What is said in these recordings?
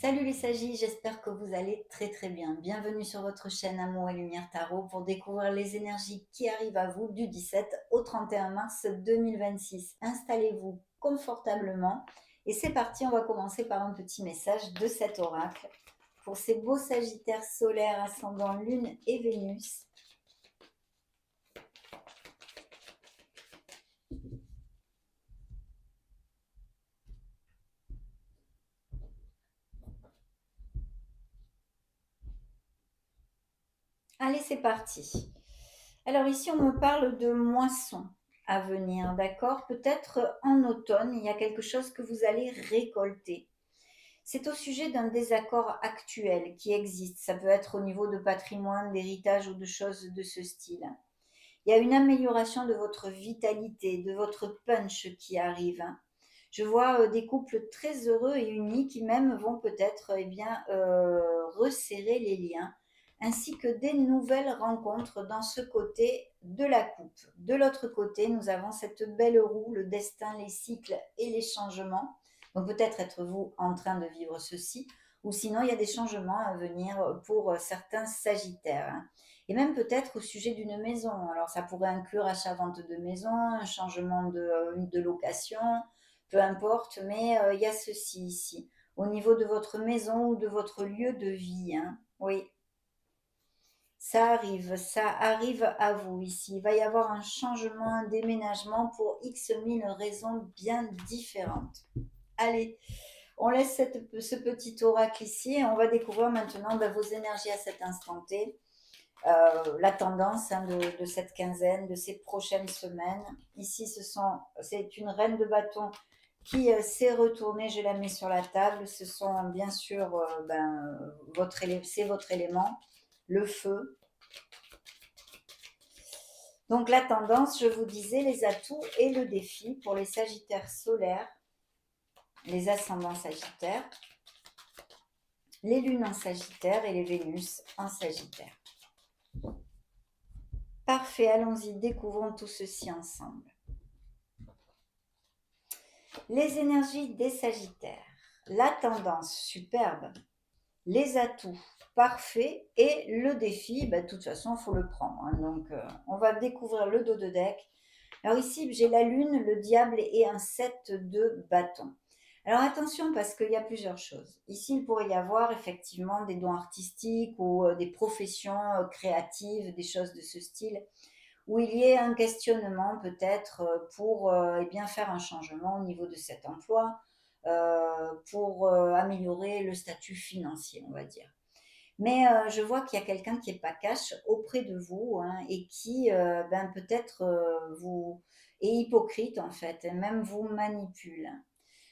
Salut les Sagis, j'espère que vous allez très très bien. Bienvenue sur votre chaîne Amour et Lumière Tarot pour découvrir les énergies qui arrivent à vous du 17 au 31 mars 2026. Installez-vous confortablement et c'est parti, on va commencer par un petit message de cet oracle pour ces beaux Sagittaires solaires ascendant Lune et Vénus. Allez, c'est parti. Alors ici, on me parle de moisson à venir, d'accord? Peut-être en automne, il y a quelque chose que vous allez récolter. C'est au sujet d'un désaccord actuel qui existe. Ça peut être au niveau de patrimoine, d'héritage ou de choses de ce style. Il y a une amélioration de votre vitalité, de votre punch qui arrive. Je vois des couples très heureux et unis qui même vont peut-être resserrer les liens, ainsi que des nouvelles rencontres dans ce côté de la coupe. De l'autre côté, nous avons cette belle roue, le destin, les cycles et les changements. Donc peut-être êtes-vous en train de vivre ceci, ou sinon il y a des changements à venir pour certains Sagittaires, hein. Et même peut-être au sujet d'une maison. Alors ça pourrait inclure achat-vente de maison, un changement de location, peu importe, mais il y a ceci ici, au niveau de votre maison ou de votre lieu de vie, hein. Oui, ça arrive à vous ici. Il va y avoir un changement, un déménagement pour X mille raisons bien différentes. Allez, on laisse ce petit oracle ici et on va découvrir maintenant vos énergies à cet instant T. La tendance, hein, de cette quinzaine, de ces prochaines semaines. Ici, c'est une reine de bâton qui s'est retournée, je la mets sur la table. Ce sont bien sûr, c'est votre élément, le feu. Donc la tendance, je vous disais, les atouts et le défi pour les Sagittaires solaires, les ascendants Sagittaires, les lunes en Sagittaire et les Vénus en Sagittaire. Parfait, allons-y, découvrons tout ceci ensemble. Les énergies des Sagittaires, la tendance superbe, les atouts parfaits et le défi, de toute façon, il faut le prendre, hein. Donc, on va découvrir le dos de deck. Alors ici, j'ai la lune, le diable et un 7 de bâton. Alors attention parce qu'il y a plusieurs choses. Ici, il pourrait y avoir effectivement des dons artistiques ou des professions créatives, des choses de ce style où il y ait un questionnement peut-être pour faire un changement au niveau de cet emploi, pour améliorer le statut financier, on va dire. Mais je vois qu'il y a quelqu'un qui n'est pas cash auprès de vous, hein, et qui peut-être vous est hypocrite en fait, et même vous manipule.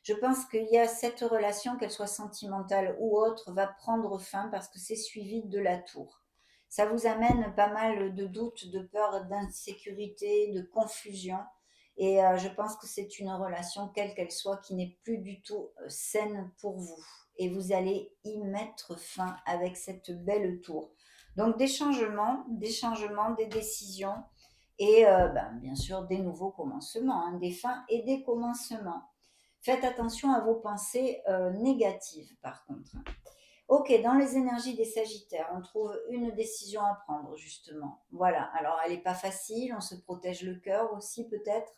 Je pense qu'il y a cette relation, qu'elle soit sentimentale ou autre, va prendre fin parce que c'est suivi de la tour. Ça vous amène pas mal de doutes, de peur, d'insécurité, de confusion. Et je pense que c'est une relation, quelle qu'elle soit, qui n'est plus du tout saine pour vous. Et vous allez y mettre fin avec cette belle tour. Donc des changements, des décisions et bien sûr des nouveaux commencements, hein, des fins et des commencements. Faites attention à vos pensées négatives, par contre. Ok, dans les énergies des Sagittaires, on trouve une décision à prendre, justement. Voilà, alors elle n'est pas facile, on se protège le cœur aussi, peut-être.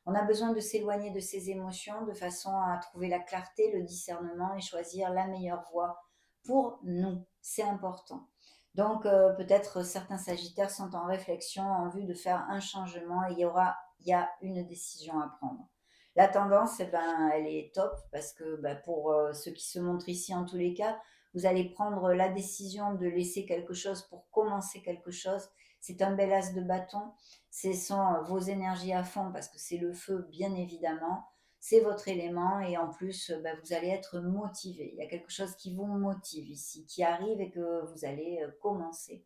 On a besoin de s'éloigner de ses émotions de façon à trouver la clarté, le discernement et choisir la meilleure voie pour nous. C'est important. Donc, peut-être certains Sagittaires sont en réflexion en vue de faire un changement et il y a une décision à prendre. La tendance, elle est top parce que pour ceux qui se montrent ici, en tous les cas, vous allez prendre la décision de laisser quelque chose pour commencer quelque chose. C'est un bel as de bâton. Ce sont vos énergies à fond parce que c'est le feu, bien évidemment. C'est votre élément et en plus, vous allez être motivé. Il y a quelque chose qui vous motive ici, qui arrive et que vous allez commencer.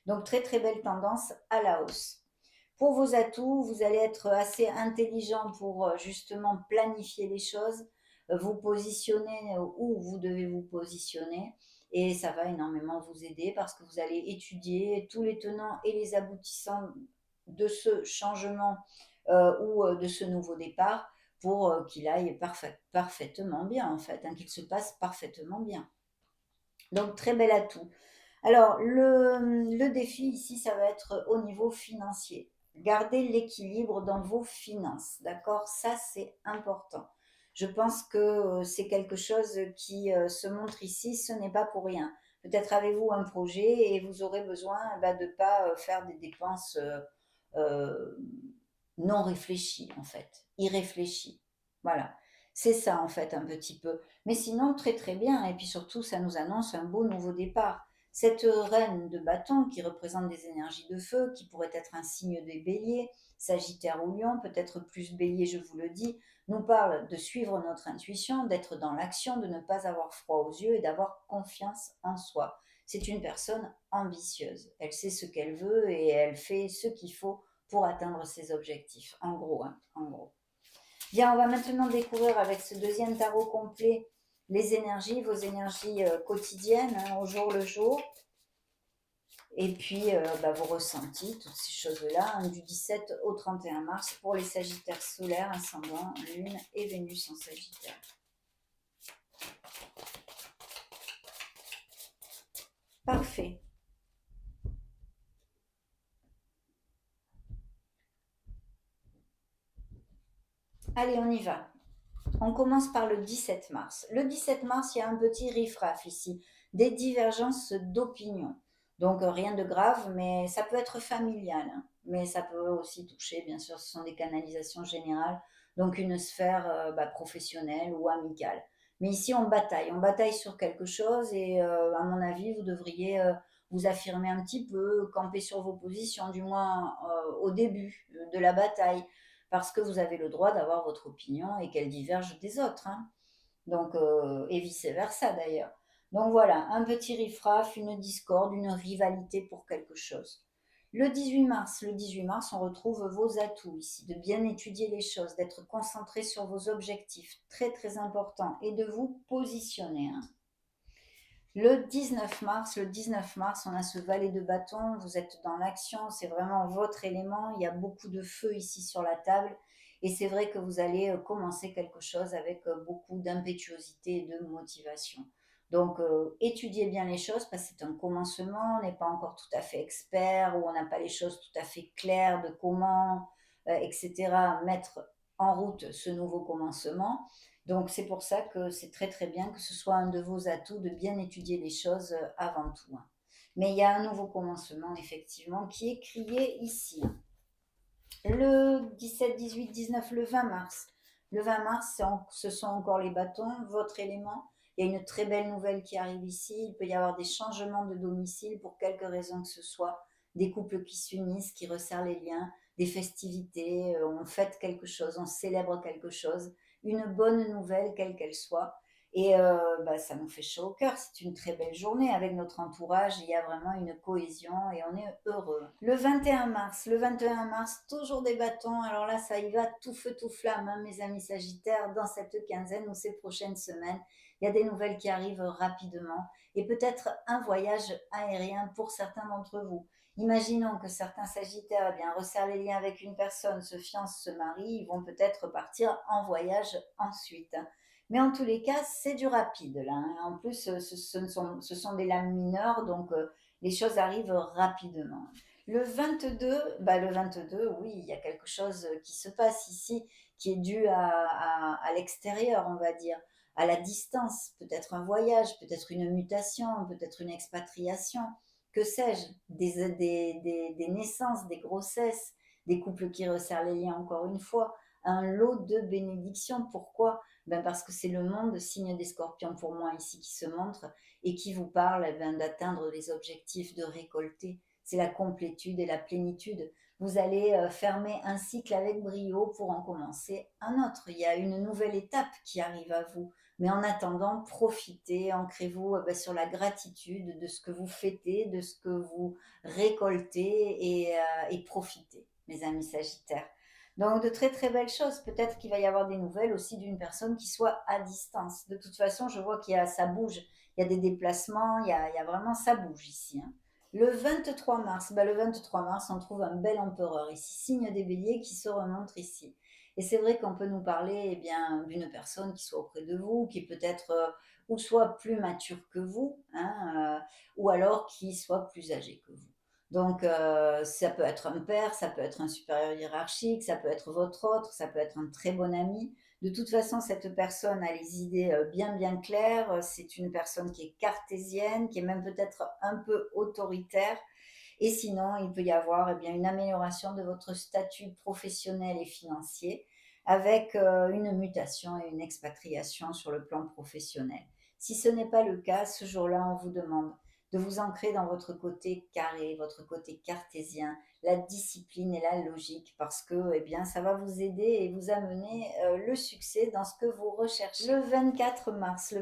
Donc, très très belle tendance à la hausse. Pour vos atouts, vous allez être assez intelligent pour justement planifier les choses, vous positionner où vous devez vous positionner. Et ça va énormément vous aider parce que vous allez étudier tous les tenants et les aboutissants de ce changement ou de ce nouveau départ pour qu'il aille parfaitement bien en fait, hein, qu'il se passe parfaitement bien. Donc, très bel atout. Alors, le défi ici, ça va être au niveau financier. Gardez l'équilibre dans vos finances, d'accord? Ça, c'est important. Je pense que c'est quelque chose qui se montre ici, ce n'est pas pour rien. Peut-être avez-vous un projet et vous aurez besoin de ne pas faire des dépenses euh, non réfléchies, en fait, irréfléchies. Voilà, c'est ça, en fait, un petit peu. Mais sinon, très très bien. Et puis surtout, ça nous annonce un beau nouveau départ. Cette reine de bâton qui représente des énergies de feu, qui pourrait être un signe des béliers, Sagittaire ou Lion, peut-être plus bélier, je vous le dis, nous parle de suivre notre intuition, d'être dans l'action, de ne pas avoir froid aux yeux et d'avoir confiance en soi. C'est une personne ambitieuse. Elle sait ce qu'elle veut et elle fait ce qu'il faut pour atteindre ses objectifs. En gros, hein, en gros. Bien, on va maintenant découvrir avec ce deuxième tarot complet les énergies, vos énergies quotidiennes, hein, au jour le jour, et puis vos ressentis, toutes ces choses-là, hein, du 17 au 31 mars pour les Sagittaires solaires, ascendant, Lune et Vénus en Sagittaire. Parfait. Allez, on y va. On commence par le 17 mars. Le 17 mars, il y a un petit riff-raff ici, des divergences d'opinion. Donc rien de grave, mais ça peut être familial, hein. Mais ça peut aussi toucher, bien sûr, ce sont des canalisations générales, donc une sphère professionnelle ou amicale. Mais ici, on bataille sur quelque chose et à mon avis, vous devriez vous affirmer un petit peu, camper sur vos positions, du moins au début de la bataille parce que vous avez le droit d'avoir votre opinion et qu'elle diverge des autres, hein. Donc, et vice-versa d'ailleurs. Donc voilà, un petit riffraff, une discorde, une rivalité pour quelque chose. Le 18 mars, on retrouve vos atouts ici, de bien étudier les choses, d'être concentré sur vos objectifs, très très important, et de vous positionner, hein. Le 19 mars, on a ce valet de bâton, vous êtes dans l'action, c'est vraiment votre élément, il y a beaucoup de feu ici sur la table et c'est vrai que vous allez commencer quelque chose avec beaucoup d'impétuosité et de motivation. Donc étudiez bien les choses parce que c'est un commencement, on n'est pas encore tout à fait expert ou on n'a pas les choses tout à fait claires de comment, etc., mettre en route ce nouveau commencement. Donc c'est pour ça que c'est très très bien que ce soit un de vos atouts de bien étudier les choses avant tout, hein. Mais il y a un nouveau commencement effectivement qui est crié ici, hein. Le 17, 18, 19, le 20 mars. Le 20 mars, ce sont encore les bâtons, votre élément. Il y a une très belle nouvelle qui arrive ici. Il peut y avoir des changements de domicile pour quelque raison que ce soit. Des couples qui s'unissent, qui resserrent les liens, des festivités, on fête quelque chose, on célèbre quelque chose. Une bonne nouvelle, quelle qu'elle soit. Et ça nous fait chaud au cœur. C'est une très belle journée avec notre entourage. Il y a vraiment une cohésion et on est heureux. Le 21 mars, toujours des bâtons. Alors là, ça y va tout feu, tout flamme, hein, mes amis Sagittaires, dans cette quinzaine ou ces prochaines semaines. Il y a des nouvelles qui arrivent rapidement et peut-être un voyage aérien pour certains d'entre vous. Imaginons que certains Sagittaires resserrent les liens avec une personne, se fiancent, se marient, ils vont peut-être partir en voyage ensuite. Mais en tous les cas, c'est du rapide là, hein. En plus, ce sont des lames mineures, donc les choses arrivent rapidement. Le 22, oui, il y a quelque chose qui se passe ici qui est dû à l'extérieur, on va dire, à la distance, peut-être un voyage, peut-être une mutation, peut-être une expatriation, que sais-je, des naissances, des grossesses, des couples qui resserrent les liens encore une fois, un lot de bénédictions. Pourquoi? Parce que c'est le monde, signe des scorpions pour moi ici, qui se montre et qui vous parle d'atteindre les objectifs, de récolter. C'est la complétude et la plénitude. Vous allez fermer un cycle avec brio pour en commencer un autre. Il y a une nouvelle étape qui arrive à vous. Mais en attendant, profitez, ancrez-vous sur la gratitude de ce que vous fêtez, de ce que vous récoltez et profitez, mes amis Sagittaires. Donc de très très belles choses. Peut-être qu'il va y avoir des nouvelles aussi d'une personne qui soit à distance. De toute façon, je vois ça bouge. Il y a des déplacements, il y a vraiment ça bouge ici, hein. Le 23 mars, on trouve un bel empereur ici, signe des béliers qui se remontre ici. Et c'est vrai qu'on peut nous parler eh bien, d'une personne qui soit auprès de vous, qui peut-être ou soit plus mature que vous, hein, ou alors qui soit plus âgé que vous. Donc, ça peut être un père, ça peut être un supérieur hiérarchique, ça peut être votre autre, ça peut être un très bon ami. De toute façon, cette personne a les idées bien bien claires. C'est une personne qui est cartésienne, qui est même peut-être un peu autoritaire. Et sinon, il peut y avoir eh bien, une amélioration de votre statut professionnel et financier avec une mutation et une expatriation sur le plan professionnel. Si ce n'est pas le cas, ce jour-là, on vous demande de vous ancrer dans votre côté carré, votre côté cartésien, la discipline et la logique, parce que eh bien, ça va vous aider et vous amener le succès dans ce que vous recherchez. Le 24 mars,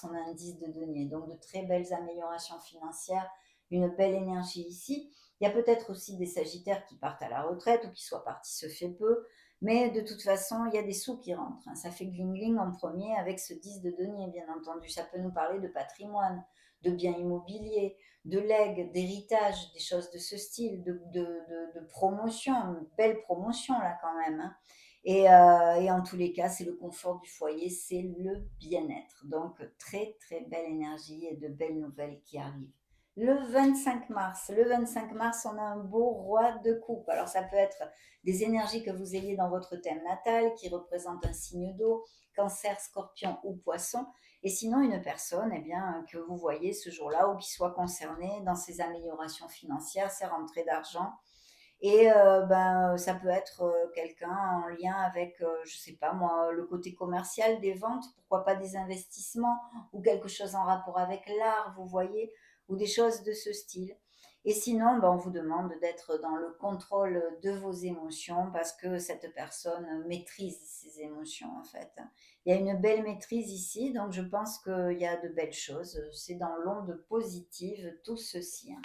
on a un 10 de denier, donc de très belles améliorations financières, une belle énergie ici. Il y a peut-être aussi des sagittaires qui partent à la retraite ou qui soient partis se fait peu, mais de toute façon, il y a des sous qui rentrent, hein. Ça fait gling-gling en premier avec ce 10 de denier, bien entendu. Ça peut nous parler de patrimoine, de biens immobiliers, de legs, d'héritage, des choses de ce style, de promotion, une belle promotion là quand même, hein. Et en tous les cas, c'est le confort du foyer, c'est le bien-être. Donc, très très belle énergie et de belles nouvelles qui arrivent. Le 25 mars, on a un beau roi de coupe. Alors, ça peut être des énergies que vous ayez dans votre thème natal qui représente un signe d'eau, cancer, scorpion ou poisson. Et sinon, une personne eh bien, que vous voyez ce jour-là ou qui soit concernée dans ses améliorations financières, ses rentrées d'argent. Et ça peut être quelqu'un en lien avec, je sais pas moi, le côté commercial des ventes, pourquoi pas des investissements ou quelque chose en rapport avec l'art, vous voyez, ou des choses de ce style. Et sinon, on vous demande d'être dans le contrôle de vos émotions parce que cette personne maîtrise ses émotions en fait. Il y a une belle maîtrise ici, donc je pense qu'il y a de belles choses. C'est dans l'onde positive tout ceci, hein.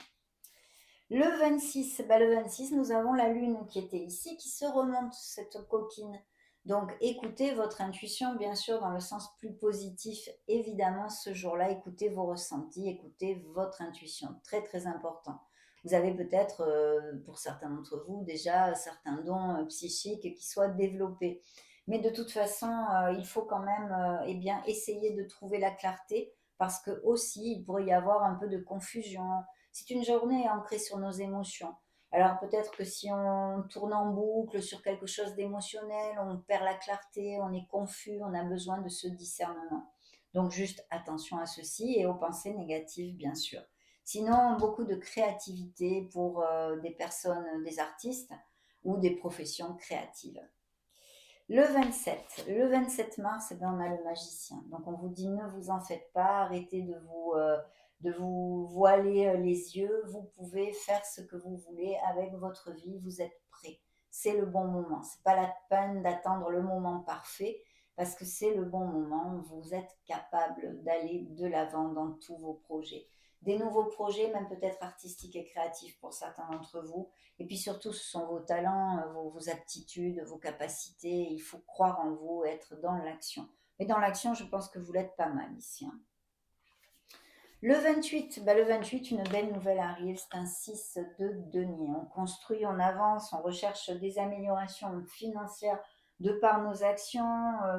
Le 26, nous avons la Lune qui était ici, qui se remonte, cette coquine. Donc écoutez votre intuition, bien sûr, dans le sens plus positif, évidemment, ce jour-là, écoutez vos ressentis, écoutez votre intuition, très très important. Vous avez peut-être, pour certains d'entre vous, déjà certains dons psychiques qui soient développés. Mais de toute façon, il faut quand même eh bien, essayer de trouver la clarté parce que aussi, il pourrait y avoir un peu de confusion, c'est une journée ancrée sur nos émotions. Alors peut-être que si on tourne en boucle sur quelque chose d'émotionnel, on perd la clarté, on est confus, on a besoin de ce discernement. Donc juste attention à ceci et aux pensées négatives, bien sûr. Sinon, beaucoup de créativité pour des personnes, des artistes ou des professions créatives. Le 27 mars, eh bien, on a le magicien. Donc on vous dit ne vous en faites pas, arrêtez de vous voiler les yeux. Vous pouvez faire ce que vous voulez avec votre vie, vous êtes prêt. C'est le bon moment. C'est pas la peine d'attendre le moment parfait parce que c'est le bon moment. Vous êtes capable d'aller de l'avant dans tous vos projets. Des nouveaux projets, même peut-être artistiques et créatifs pour certains d'entre vous, et puis surtout, ce sont vos talents, vos aptitudes, vos capacités. Il faut croire en vous, être dans l'action. Mais dans l'action, je pense que vous l'êtes pas mal ici, hein. Le 28, une belle nouvelle arrive, c'est un 6 de denier. On construit, on avance, on recherche des améliorations financières de par nos actions.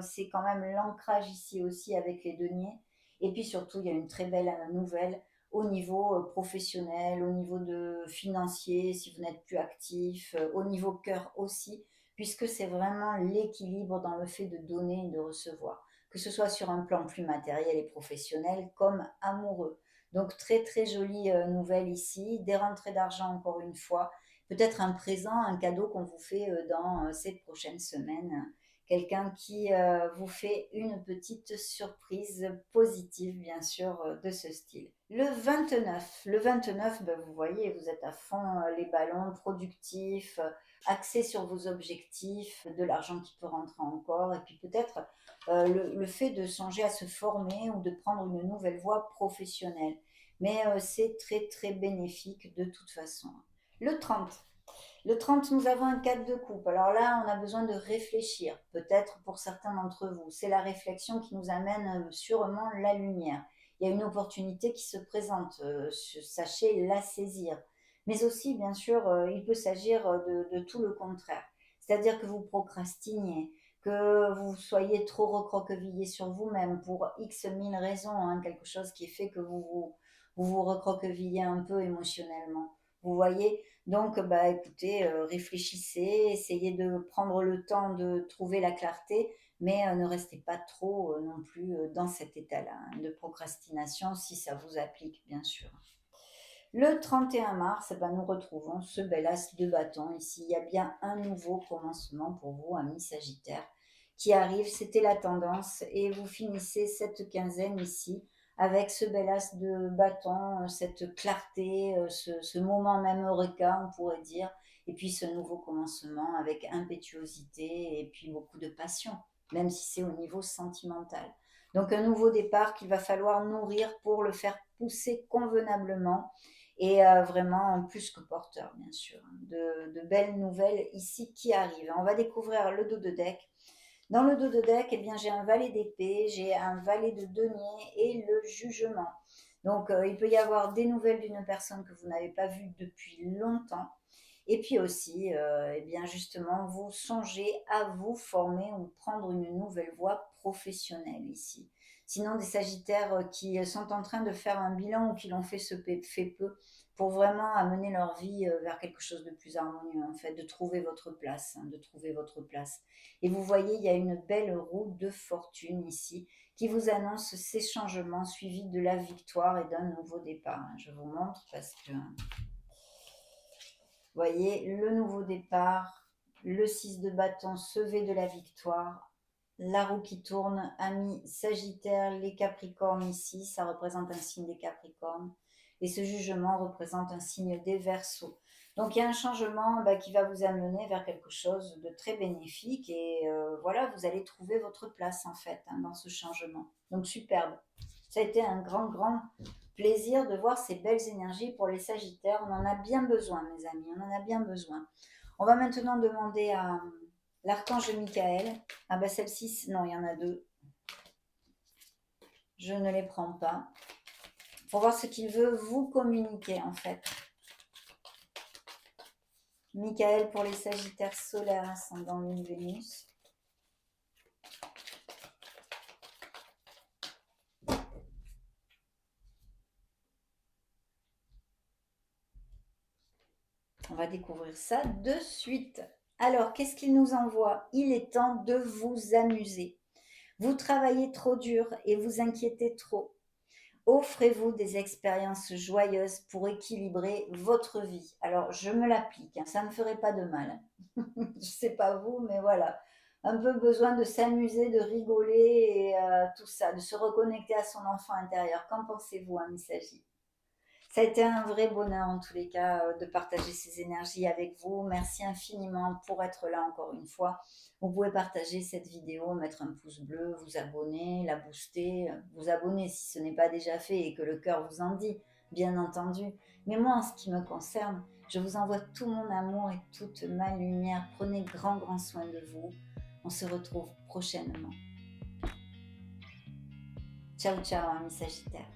C'est quand même l'ancrage ici aussi avec les deniers. Et puis surtout, il y a une très belle nouvelle au niveau professionnel, au niveau de financier, si vous n'êtes plus actif, au niveau cœur aussi, puisque c'est vraiment l'équilibre dans le fait de donner et de recevoir, que ce soit sur un plan plus matériel et professionnel comme amoureux. Donc très très jolie nouvelle ici, des rentrées d'argent encore une fois, peut-être un présent, un cadeau qu'on vous fait dans ces prochaines semaines, quelqu'un qui vous fait une petite surprise positive bien sûr de ce style. Le 29, ben, vous voyez, vous êtes à fond les ballons, productifs, axés sur vos objectifs, de l'argent qui peut rentrer encore, et puis peut-être le fait de songer à se former ou de prendre une nouvelle voie professionnelle. Mais c'est très très bénéfique de toute façon. Le 30. Le 30, nous avons un 4 de coupe. Alors là, on a besoin de réfléchir, peut-être pour certains d'entre vous. C'est la réflexion qui nous amène sûrement la lumière. Il y a une opportunité qui se présente, sachez la saisir. Mais aussi, bien sûr, il peut s'agir de tout le contraire. C'est-à-dire que vous procrastiniez, que vous soyez trop recroquevillé sur vous-même pour X mille raisons, hein, quelque chose qui fait que vous recroquevillez un peu émotionnellement. Vous voyez? Donc, bah, écoutez, réfléchissez, essayez de prendre le temps de trouver la clarté, mais ne restez pas trop non plus dans cet état-là, hein, de procrastination, si ça vous applique, bien sûr. Le 31 mars, eh ben, nous retrouvons ce bel as de bâton ici. Il y a bien un nouveau commencement pour vous, amis Sagittaire, qui arrive. C'était la tendance et vous finissez cette quinzaine ici avec ce bel as de bâton, cette clarté, ce moment même eureka, on pourrait dire, et puis ce nouveau commencement avec impétuosité et puis beaucoup de passion, même si c'est au niveau sentimental. Donc un nouveau départ qu'il va falloir nourrir pour le faire pousser convenablement et vraiment plus que porteur, bien sûr. De belles nouvelles ici qui arrivent. On va découvrir le dos de deck. Dans le dos de deck, eh bien, j'ai un valet d'épée, j'ai un valet de denier et le jugement. Donc, il peut y avoir des nouvelles d'une personne que vous n'avez pas vue depuis longtemps. Et puis aussi, eh bien justement, vous songez à vous former ou prendre une nouvelle voie professionnelle ici. Sinon, des Sagittaires qui sont en train de faire un bilan ou qui l'ont fait peu pour vraiment amener leur vie vers quelque chose de plus harmonieux, en fait, de trouver votre place, hein, de trouver votre place. Et vous voyez, il y a une belle roue de fortune ici qui vous annonce ces changements suivis de la victoire et d'un nouveau départ. Je vous montre parce que voyez, le nouveau départ, le 6 de bâton, V de la victoire, la roue qui tourne, amis Sagittaire, les Capricornes ici, ça représente un signe des Capricornes, et ce jugement représente un signe des Verseaux. Donc il y a un changement qui va vous amener vers quelque chose de très bénéfique, et voilà, vous allez trouver votre place en fait hein, dans ce changement. Donc superbe. Ça a été un grand plaisir de voir ces belles énergies pour les Sagittaires. On en a bien besoin, mes amis, on en a bien besoin. On va maintenant demander à l'archange Michael. Ah bah celle-ci, non, il y en a deux. Je ne les prends pas. Pour voir ce qu'il veut vous communiquer, en fait. Michael pour les Sagittaires solaires, ascendant Lune Vénus. On va découvrir ça de suite. Alors, qu'est-ce qu'il nous envoie? Il est temps de vous amuser. Vous travaillez trop dur et vous inquiétez trop. Offrez-vous des expériences joyeuses pour équilibrer votre vie. Alors, je me l'applique, hein, ça ne me ferait pas de mal. Je ne sais pas vous, mais voilà. Un peu besoin de s'amuser, de rigoler et tout ça, de se reconnecter à son enfant intérieur. Qu'en pensez-vous, Ami Sagi? Ça a été un vrai bonheur en tous les cas de partager ces énergies avec vous. Merci infiniment pour être là encore une fois. Vous pouvez partager cette vidéo, mettre un pouce bleu, vous abonner, la booster, vous abonner si ce n'est pas déjà fait et que le cœur vous en dit, bien entendu. Mais moi, en ce qui me concerne, je vous envoie tout mon amour et toute ma lumière. Prenez grand soin de vous. On se retrouve prochainement. Ciao, ciao, amis Sagittaires.